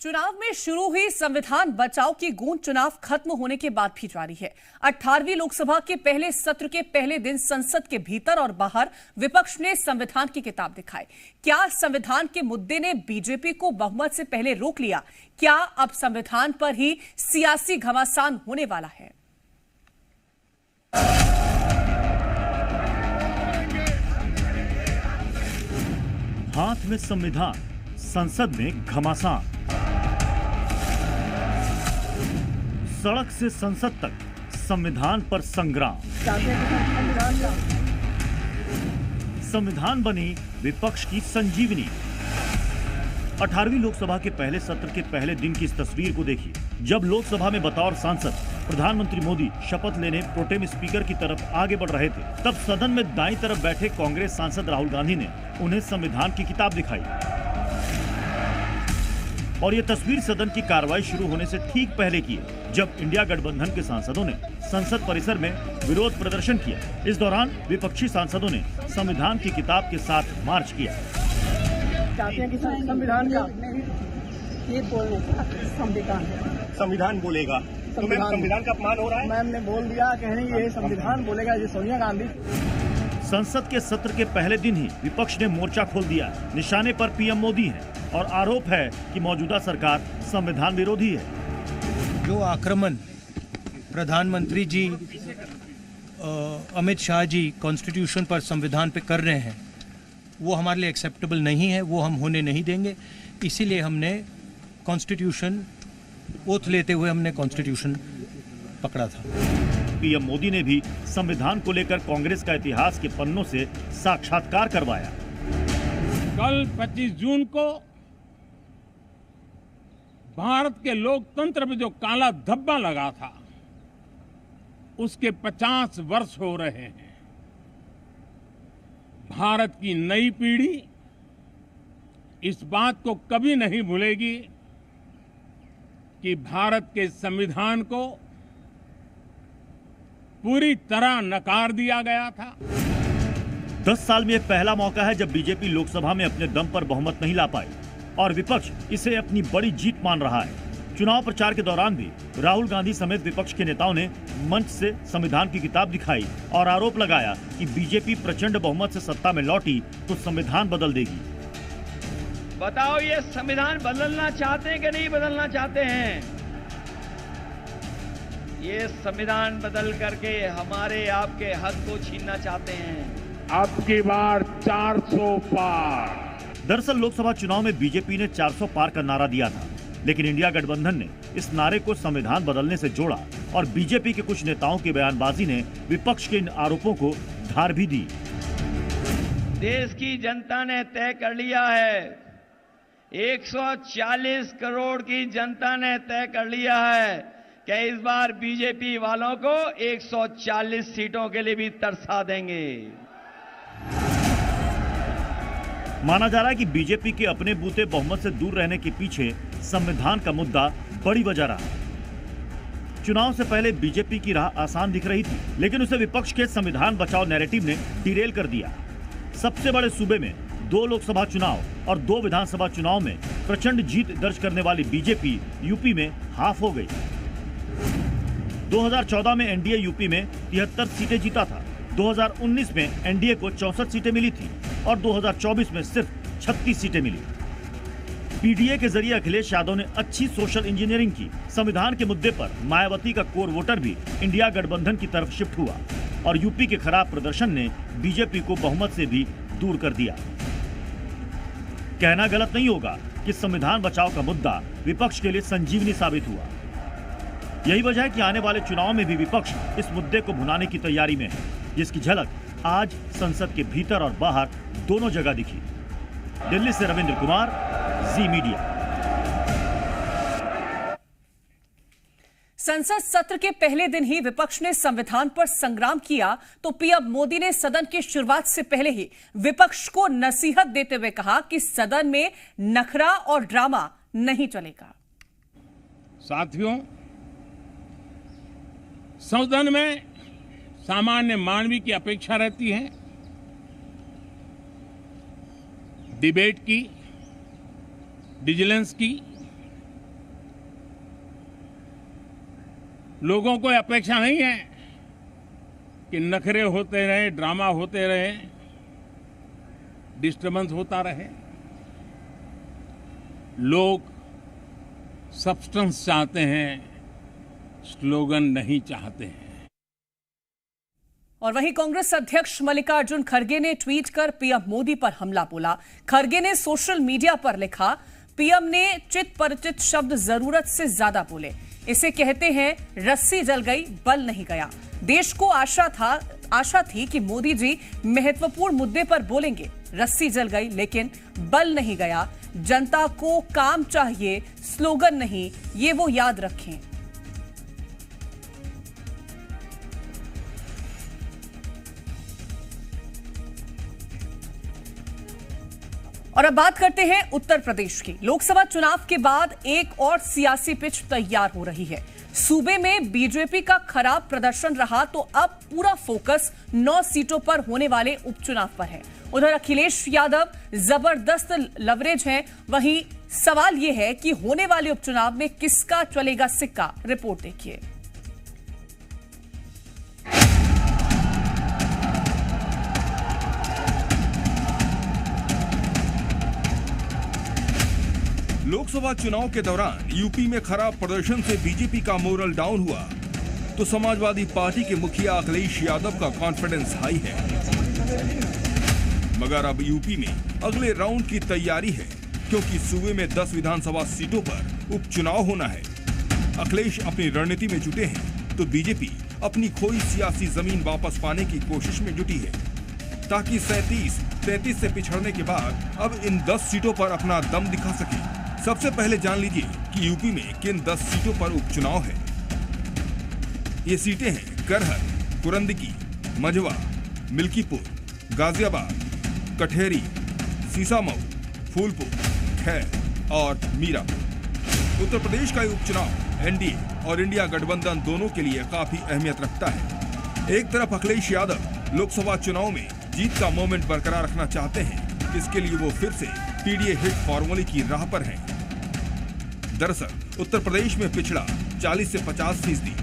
चुनाव में शुरू हुई संविधान बचाओ की गूंज चुनाव खत्म होने के बाद भी जारी है। 18वीं लोकसभा के पहले सत्र के पहले दिन संसद के भीतर और बाहर विपक्ष ने संविधान की किताब दिखाई। क्या संविधान के मुद्दे ने बीजेपी को बहुमत से पहले रोक लिया? क्या अब संविधान पर ही सियासी घमासान होने वाला है? हाथ में संविधान, संसद में घमासान। सड़क से संसद तक संविधान पर संग्राम। संविधान बनी विपक्ष की संजीवनी। 18वीं लोकसभा के पहले सत्र के पहले दिन की इस तस्वीर को देखिए, जब लोकसभा में बतौर सांसद प्रधानमंत्री मोदी शपथ लेने प्रोटेम स्पीकर की तरफ आगे बढ़ रहे थे, तब सदन में दाईं तरफ बैठे कांग्रेस सांसद राहुल गांधी ने उन्हें संविधान की किताब दिखाई। और ये तस्वीर सदन की कार्रवाई शुरू होने से ठीक पहले की है, जब इंडिया गठबंधन के सांसदों ने संसद परिसर में विरोध प्रदर्शन किया। इस दौरान विपक्षी सांसदों ने संविधान की किताब के साथ मार्च किया। चाहते हैं कि संविधान का ये बोलने संविधान बोलेगा तो मैम संविधान का अपमान हो रहा है। मैम ने बोल दिया, कह रही है संविधान बोलेगा, ये सोनिया गांधी। संसद के सत्र के पहले दिन ही विपक्ष ने मोर्चा खोल दिया। निशाने पर पीएम मोदी हैं और आरोप है कि मौजूदा सरकार संविधान विरोधी है। जो आक्रमण प्रधानमंत्री जी अमित शाह जी कॉन्स्टिट्यूशन पर, संविधान पे कर रहे हैं, वो हमारे लिए एक्सेप्टेबल नहीं है, वो हम होने नहीं देंगे। इसीलिए हमने कॉन्स्टिट्यूशन ओथ लेते हुए हमने कॉन्स्टिट्यूशन पकड़ा था। पीएम मोदी ने भी संविधान को लेकर कांग्रेस का इतिहास के पन्नों से साक्षात्कार करवाया। कल 25 जून को भारत के लोकतंत्र में जो काला धब्बा लगा था, उसके 50 वर्ष हो रहे हैं। भारत की नई पीढ़ी इस बात को कभी नहीं भूलेगी कि भारत के संविधान को पूरी तरह नकार दिया गया था। 10 साल में यह पहला मौका है जब बीजेपी लोकसभा में अपने दम पर बहुमत नहीं ला पाई और विपक्ष इसे अपनी बड़ी जीत मान रहा है। चुनाव प्रचार के दौरान भी राहुल गांधी समेत विपक्ष के नेताओं ने मंच से संविधान की किताब दिखाई और आरोप लगाया कि बीजेपी प्रचंड बहुमत से सत्ता में लौटी तो संविधान बदल देगी। बताओ, ये संविधान बदलना चाहते हैं कि नहीं बदलना चाहते हैं? ये संविधान बदल करके हमारे आपके हक को छीनना चाहते हैं। अब की बार 400 पार। दरअसल लोकसभा चुनाव में बीजेपी ने 400 पार का नारा दिया था, लेकिन इंडिया गठबंधन ने इस नारे को संविधान बदलने से जोड़ा और बीजेपी के कुछ नेताओं की बयानबाजी ने विपक्ष के इन आरोपों को धार भी दी। देश की जनता ने तय कर लिया है, 140 करोड़ की जनता ने तय कर लिया है कि इस बार बीजेपी वालों को 140 सीटों के लिए भी तरसा देंगे। माना जा रहा है कि बीजेपी के अपने बूते बहुमत से दूर रहने के पीछे संविधान का मुद्दा बड़ी वजह रहा। चुनाव से पहले बीजेपी की राह आसान दिख रही थी, लेकिन उसे विपक्ष के संविधान बचाओ नैरेटिव ने डिरेल कर दिया। सबसे बड़े सूबे में 2 लोकसभा चुनाव और 2 विधानसभा चुनाव में प्रचंड जीत दर्ज करने वाली बीजेपी यूपी में हाफ हो गई। 2014 में एनडीए यूपी में 73 सीटें जीता था, 2019 में एनडीए को 64 सीटें मिली थी और 2024 में सिर्फ 36 सीटें मिली। पीडीए के जरिए अखिलेश यादव ने अच्छी सोशल इंजीनियरिंग की। संविधान के मुद्दे पर मायावती का कोर वोटर भी इंडिया गठबंधन की तरफ शिफ्ट हुआ और यूपी के खराब प्रदर्शन ने बीजेपी को बहुमत से भी दूर कर दिया। कहना गलत नहीं होगा कि संविधान बचाओ का मुद्दा विपक्ष के लिए संजीवनी साबित हुआ। यही वजह है कि आने वाले चुनाव में भी विपक्ष इस मुद्दे को भुनाने की तैयारी में है, जिसकी झलक आज संसद के भीतर और बाहर दोनों जगह दिखी। दिल्ली से रविंद्र कुमार, जी मीडिया। संसद सत्र के पहले दिन ही विपक्ष ने संविधान पर संग्राम किया तो पीएम मोदी ने सदन की शुरुआत से पहले ही विपक्ष को नसीहत देते हुए कहा कि सदन में नखरा और ड्रामा नहीं चलेगा। साथियों, सदन में सामान्य मानवीय की अपेक्षा रहती है, डिबेट की, विजिलेंस की, लोगों को अपेक्षा नहीं है कि नखरे होते रहे, ड्रामा होते रहे, डिस्टर्बेंस होता रहे। लोग सब्सटेंस चाहते हैं, स्लोगन नहीं चाहते हैं। और वहीं कांग्रेस अध्यक्ष मल्लिकार्जुन खड़गे ने ट्वीट कर पीएम मोदी पर हमला बोला। खड़गे ने सोशल मीडिया पर लिखा, पीएम ने चित परिचित शब्द जरूरत से ज्यादा बोले। इसे कहते हैं रस्सी जल गई, बल नहीं गया। देश को आशा थी कि मोदी जी महत्वपूर्ण मुद्दे पर बोलेंगे। रस्सी जल गई लेकिन बल नहीं गया। जनता को काम चाहिए, स्लोगन नहीं, ये वो याद रखें। और अब बात करते हैं उत्तर प्रदेश की। लोकसभा चुनाव के बाद एक और सियासी पिच तैयार हो रही है। सूबे में बीजेपी का खराब प्रदर्शन रहा तो अब पूरा फोकस 9 सीटों पर होने वाले उपचुनाव पर है। उधर अखिलेश यादव जबरदस्त लवरेज हैं। वहीं सवाल यह है कि होने वाले उपचुनाव में किसका चलेगा सिक्का। रिपोर्ट देखिए। लोकसभा चुनाव के दौरान यूपी में खराब प्रदर्शन से बीजेपी का मोरल डाउन हुआ तो समाजवादी पार्टी के मुखिया अखिलेश यादव का कॉन्फिडेंस हाई है। मगर अब यूपी में अगले राउंड की तैयारी है, क्योंकि सूबे में 10 विधानसभा सीटों पर उपचुनाव होना है। अखिलेश अपनी रणनीति में जुटे हैं तो बीजेपी अपनी खोई सियासी जमीन वापस पाने की कोशिश में जुटी है, ताकि 37-33 से पिछड़ने के बाद अब इन 10 सीटों पर अपना दम दिखा सके। सबसे पहले जान लीजिए कि यूपी में किन 10 सीटों पर उपचुनाव है। ये सीटें हैं करहल, कुरंदकी, मझवा, मिल्कीपुर, गाजियाबाद, कठेरी, सीसामऊ, फूलपुर, खैर और मीरापुर। उत्तर प्रदेश का ये उपचुनाव एनडीए और इंडिया गठबंधन दोनों के लिए काफी अहमियत रखता है। एक तरफ अखिलेश यादव लोकसभा चुनाव में जीत का मोमेंट बरकरार रखना चाहते हैं। इसके लिए वो फिर से पीडीए हिट फॉर्मूले की राह पर हैं। दरअसल उत्तर प्रदेश में पिछड़ा 40 से 50%,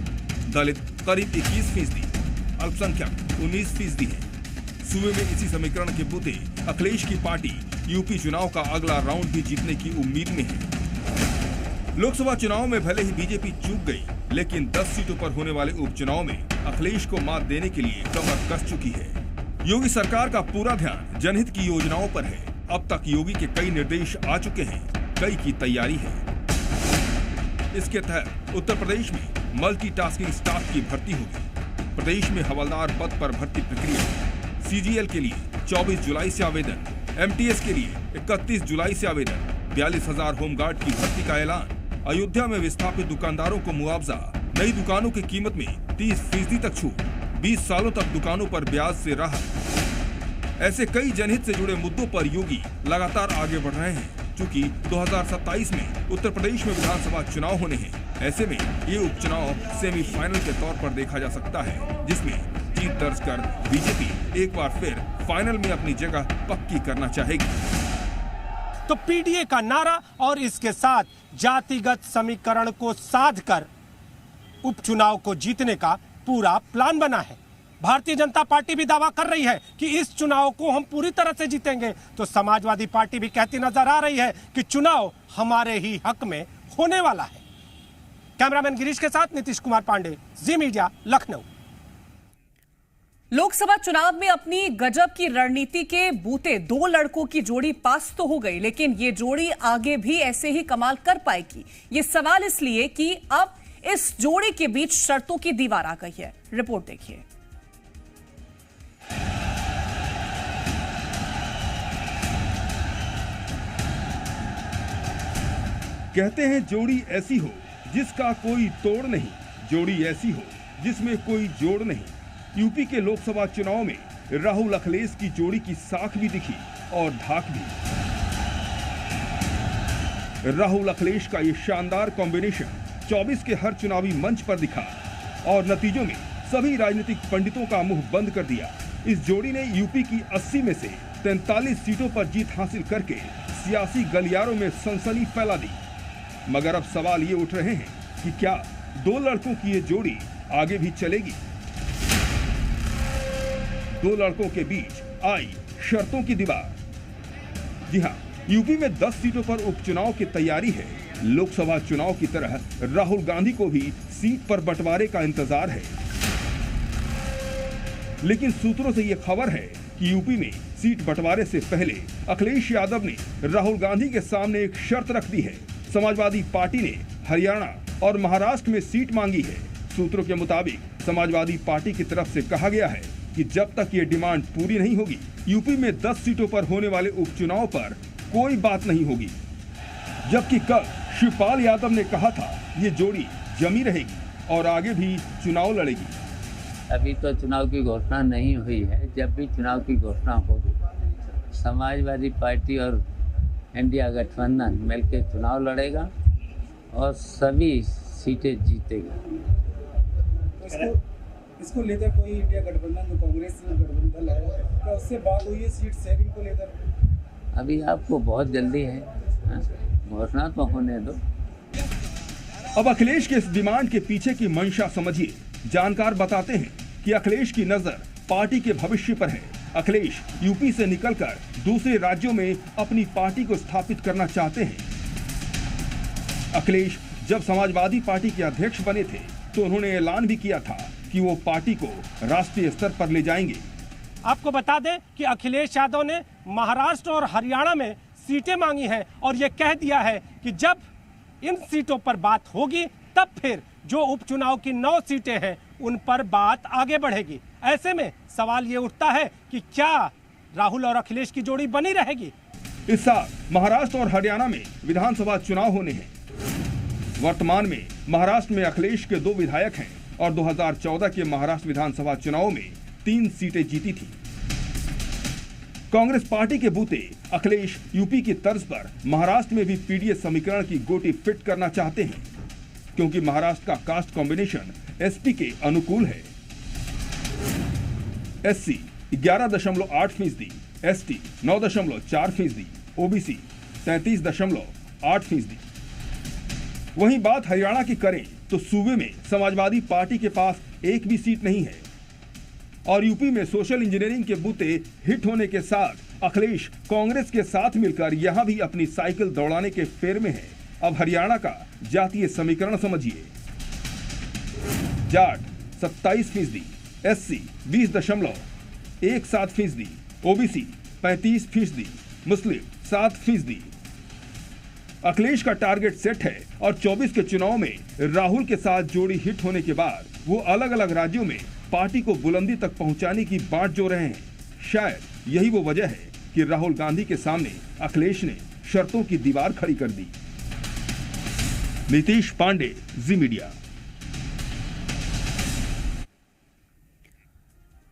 दलित करीब 21%, अल्पसंख्यक 19% है। सूबे में इसी समीकरण के बूते अखिलेश की पार्टी यूपी चुनाव का अगला राउंड भी जीतने की उम्मीद में है। लोकसभा चुनाव में भले ही बीजेपी चूक गई, लेकिन 10 सीटों पर होने वाले उपचुनाव में अखिलेश को मात देने के लिए कमर कस चुकी है। योगी सरकार का पूरा ध्यान जनहित की योजनाओं पर है। अब तक योगी के कई निर्देश आ चुके हैं, कई की तैयारी है। इसके तहत उत्तर प्रदेश में मल्टीटास्किंग स्टाफ की भर्ती होगी। प्रदेश में हवलदार पद पर भर्ती प्रक्रिया, सीजीएल के लिए 24 जुलाई से आवेदन, एमटीएस के लिए 31 जुलाई से आवेदन, 42,000 होमगार्ड की भर्ती का ऐलान, अयोध्या में विस्थापित दुकानदारों को मुआवजा, नई दुकानों की कीमत में 30% तक छूट, 20 सालों तक दुकानों पर ब्याज से राहत। ऐसे कई जनहित से जुड़े मुद्दों पर योगी लगातार आगे बढ़ रहे हैं। चूंकि 2027 में उत्तर प्रदेश में विधानसभा चुनाव होने हैं, ऐसे में ये उपचुनाव सेमीफाइनल के तौर पर देखा जा सकता है, जिसमें जीत दर्ज कर बीजेपी एक बार फिर फाइनल में अपनी जगह पक्की करना चाहेगी। तो पीडीए का नारा और इसके साथ जातिगत समीकरण को साध कर उपचुनाव को जीतने का पूरा प्लान बना है। भारतीय जनता पार्टी भी दावा कर रही है कि इस चुनाव को हम पूरी तरह से जीतेंगे, तो समाजवादी पार्टी भी कहती नजर आ रही है कि चुनाव हमारे ही हक में होने वाला है। कैमरामैन गिरीश के साथ नीतीश कुमार पांडे, जी मीडिया, लखनऊ। लोकसभा चुनाव में अपनी गजब की रणनीति के बूते 2 लड़कों की जोड़ी पास तो हो गई, लेकिन ये जोड़ी आगे भी ऐसे ही कमाल कर पाएगी। ये सवाल इसलिए कि अब इस जोड़ी के बीच शर्तों की दीवार आ गई है। रिपोर्ट देखिए। कहते हैं जोड़ी ऐसी हो जिसका कोई तोड़ नहीं, जोड़ी ऐसी हो जिसमें कोई जोड़ नहीं। यूपी के लोकसभा चुनाव में राहुल अखिलेश की जोड़ी की साख भी दिखी और धाक भी। राहुल अखिलेश का ये शानदार कॉम्बिनेशन 24 के हर चुनावी मंच पर दिखा और नतीजों में सभी राजनीतिक पंडितों का मुंह बंद कर दिया। इस जोड़ी ने यूपी की 80 में से 43 सीटों पर जीत हासिल करके सियासी गलियारों में सनसनी फैला दी। मगर अब सवाल ये उठ रहे हैं कि क्या दो लड़कों की ये जोड़ी आगे भी चलेगी। दो लड़कों के बीच आई शर्तों की दीवार। जी हां, यूपी में 10 सीटों पर उपचुनाव की तैयारी है। लोकसभा चुनाव की तरह राहुल गांधी को भी सीट पर बंटवारे का इंतजार है। लेकिन सूत्रों से यह खबर है कि यूपी में सीट बंटवारे से पहले अखिलेश यादव ने राहुल गांधी के सामने एक शर्त रख दी है। समाजवादी पार्टी ने हरियाणा और महाराष्ट्र में सीट मांगी है। सूत्रों के मुताबिक समाजवादी पार्टी की तरफ से कहा गया है कि जब तक ये डिमांड पूरी नहीं होगी, यूपी में 10 सीटों पर होने वाले उपचुनाव पर कोई बात नहीं होगी। जबकि कल शिवपाल यादव ने कहा था ये जोड़ी जमी रहेगी और आगे भी चुनाव लड़ेगी। अभी तो चुनाव की घोषणा नहीं हुई है। जब भी चुनाव की घोषणा होगी, समाजवादी पार्टी और इंडिया गठबंधन मिलकर चुनाव लड़ेगा और सभी सीटें जीतेगा। इसको लेकर कोई इंडिया गठबंधन जो कांग्रेस गठबंधन है, क्या उससे बात हुई है सीट शेयरिंग को लेकर? अभी आपको बहुत जल्दी है, घोषणा तो होने दो। अब अखिलेश के इस डिमांड के पीछे की मंशा समझिए। जानकार बताते हैं कि अखिलेश की नजर पार्टी के भविष्य पर है। अखिलेश यूपी से निकलकर दूसरे राज्यों में अपनी पार्टी को स्थापित करना चाहते हैं। अखिलेश जब समाजवादी पार्टी के अध्यक्ष बने थे तो उन्होंने ऐलान भी किया था कि वो पार्टी को राष्ट्रीय स्तर पर ले जाएंगे। आपको बता दें कि अखिलेश यादव ने महाराष्ट्र और हरियाणा में सीटें मांगी हैं और ये कह दिया है कि जब इन सीटों पर बात होगी तब फिर जो उपचुनाव की 9 सीटें हैं उन पर बात आगे बढ़ेगी। ऐसे में सवाल ये उठता है कि क्या राहुल और अखिलेश की जोड़ी बनी रहेगी? इस साल महाराष्ट्र और हरियाणा में विधानसभा चुनाव होने हैं। वर्तमान में महाराष्ट्र में अखिलेश के 2 विधायक हैं और 2014 के महाराष्ट्र विधानसभा चुनाव में 3 सीटें जीती थी। कांग्रेस पार्टी के बूते अखिलेश यूपी की तर्ज पर महाराष्ट्र में भी पीडीए समीकरण की गोटी फिट करना चाहते हैं, क्योंकि महाराष्ट्र का कास्ट कॉम्बिनेशन एसपी के अनुकूल है। SC 11.8%, ST 9.4%, OBC 33.8%। वहीं बात हरियाणा की करें तो सूबे में समाजवादी पार्टी के पास एक भी सीट नहीं है और यूपी में सोशल इंजीनियरिंग के बूते हिट होने के साथ अखिलेश कांग्रेस के साथ मिलकर यहां भी अपनी साइकिल दौड़ाने के फेर में है। अब हरियाणा का जातीय समीकरण समझिए। जाट 27%, एससी 20.17%, ओबीसी 35%, मुस्लिम 7%। अखिलेश का टारगेट सेट है और 24 के चुनाव में राहुल के साथ जोड़ी हिट होने के बाद वो अलग अलग राज्यों में पार्टी को बुलंदी तक पहुंचाने की बात जो रहे हैं। शायद यही वो वजह है कि राहुल गांधी के सामने अखिलेश ने शर्तों की दीवार खड़ी कर दी। नीतीश पांडे, जी मीडिया।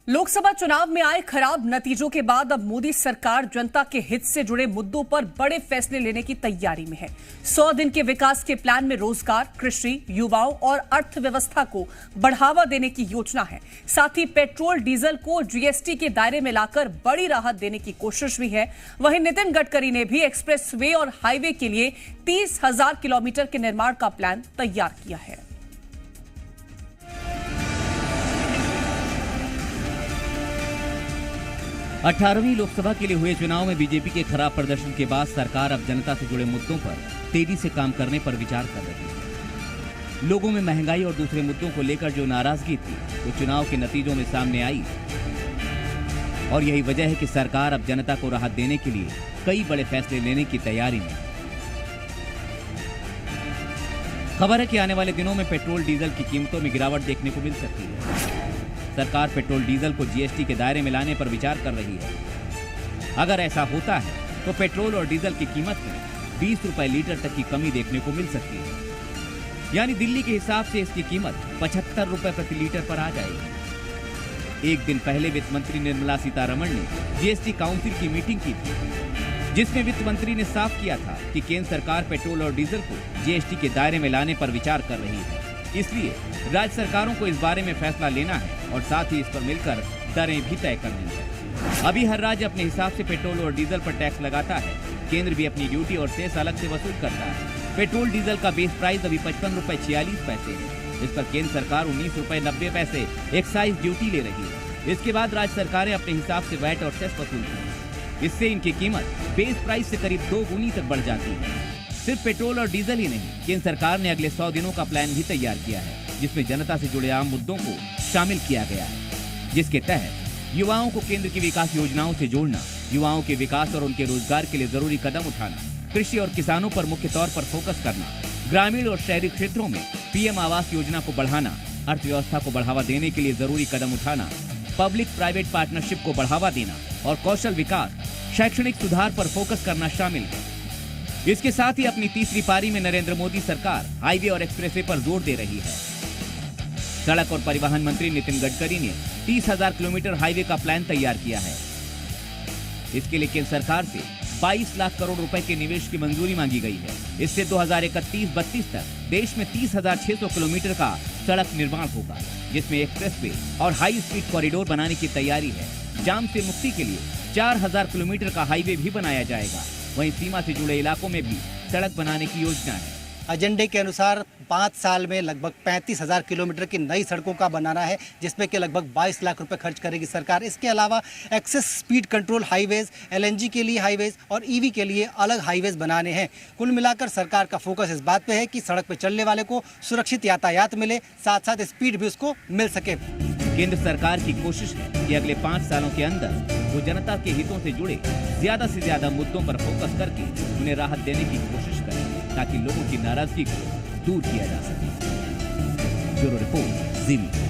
लोकसभा चुनाव में आए खराब नतीजों के बाद अब मोदी सरकार जनता के हित से जुड़े मुद्दों पर बड़े फैसले लेने की तैयारी में है। 100 दिन के विकास के प्लान में रोजगार, कृषि, युवाओं और अर्थव्यवस्था को बढ़ावा देने की योजना है। साथ ही पेट्रोल डीजल को जीएसटी के दायरे में लाकर बड़ी राहत देने की कोशिश भी है। वहीं नितिन गडकरी ने भी एक्सप्रेस वे और हाईवे के लिए 30,000 किलोमीटर के निर्माण का प्लान तैयार किया है। 18वीं लोकसभा के लिए हुए चुनाव में बीजेपी के खराब प्रदर्शन के बाद सरकार अब जनता से जुड़े मुद्दों पर तेजी से काम करने पर विचार कर रही है। लोगों में महंगाई और दूसरे मुद्दों को लेकर जो नाराजगी थी वो चुनाव के नतीजों में सामने आई और यही वजह है कि सरकार अब जनता को राहत देने के लिए कई बड़े फैसले लेने की तैयारी में। खबर है कि आने वाले दिनों में पेट्रोल डीजल की कीमतों में गिरावट देखने को मिल सकती है। सरकार पेट्रोल डीजल को जीएसटी के दायरे में लाने पर विचार कर रही है। अगर ऐसा होता है तो पेट्रोल और डीजल की कीमत में 20 रुपए लीटर तक की कमी देखने को मिल सकती है। यानी दिल्ली के हिसाब से इसकी कीमत 75 रुपए प्रति लीटर पर आ जाएगी। एक दिन पहले वित्त मंत्री निर्मला सीतारमण ने जीएसटी काउंसिल की मीटिंग की थी, जिसमें वित्त मंत्री ने साफ किया था कि केंद्र सरकार पेट्रोल और डीजल को जीएसटी के दायरे में लाने पर विचार कर रही है। इसलिए राज्य सरकारों को इस बारे में फैसला लेना है और साथ ही इस पर मिलकर दरें भी तय करनी है। अभी हर राज्य अपने हिसाब से पेट्रोल और डीजल पर टैक्स लगाता है। केंद्र भी अपनी ड्यूटी और सेस अलग से वसूल करता है। पेट्रोल डीजल का बेस प्राइस अभी 55 रुपए 46 पैसे है। इस पर केंद्र सरकार 19 रुपए 90 पैसे एक्साइज ड्यूटी ले रही है। इसके बाद राज्य सरकारें अपने हिसाब से वैट और सेस वसूलती हैं। इससे इनकी कीमत बेस प्राइस से करीब 2 गुनी तक बढ़ जाती है। सिर्फ पेट्रोल और डीजल ही नहीं, केंद्र सरकार ने अगले 100 दिनों का प्लान भी तैयार किया है, जिसमें जनता से जुड़े आम मुद्दों को शामिल किया गया है, जिसके तहत युवाओं को केंद्र की विकास योजनाओं से जोड़ना, युवाओं के विकास और उनके रोजगार के लिए जरूरी कदम उठाना, कृषि और किसानों पर मुख्य तौर पर फोकस करना, ग्रामीण और शहरी क्षेत्रों में पीएम आवास योजना को बढ़ाना, अर्थव्यवस्था को बढ़ावा देने के लिए जरूरी कदम उठाना, पब्लिक प्राइवेट पार्टनरशिप को बढ़ावा देना और कौशल विकास, शैक्षणिक सुधार पर फोकस करना शामिल है। इसके साथ ही अपनी तीसरी पारी में नरेंद्र मोदी सरकार हाईवे और एक्सप्रेसवे पर जोर दे रही है। सड़क और परिवहन मंत्री नितिन गडकरी ने 30,000 किलोमीटर हाईवे का प्लान तैयार किया है। इसके लिए केंद्र सरकार से 22 लाख करोड़ रुपए के निवेश की मंजूरी मांगी गई है। इससे 2031-32 तक देश में 30,600 किलोमीटर का सड़क निर्माण होगा, जिसमें एक्सप्रेसवे और हाई स्पीड कॉरिडोर बनाने की तैयारी है। जाम से मुक्ति के लिए 4,000 किलोमीटर का हाईवे भी बनाया जाएगा। वहीं सीमा से जुड़े इलाकों में भी सड़क बनाने की योजना है। एजेंडे के अनुसार 5 साल में लगभग 35,000 किलोमीटर की नई सड़कों का बनाना है, जिसमें कि लगभग 22 लाख रुपए खर्च करेगी सरकार। इसके अलावा access speed control highways, LNG के लिए हाईवेज और ईवी के लिए अलग हाईवेज बनाने हैं। कुल मिलाकर सरकार का फोकस इस बात पे है कि सड़क पर चलने वाले को सुरक्षित यातायात मिले, साथ साथ स्पीड भी उसको मिल सके। केंद्र सरकार की कोशिश है कि अगले 5 सालों के अंदर वो जनता के हितों से जुड़े ज्यादा से ज्यादा मुद्दों पर फोकस करके उन्हें राहत देने की कोशिश करें, ताकि लोगों की नाराजगी को दूर किया जा सके। ब्यूरो रिपोर्ट, जी मीडिया।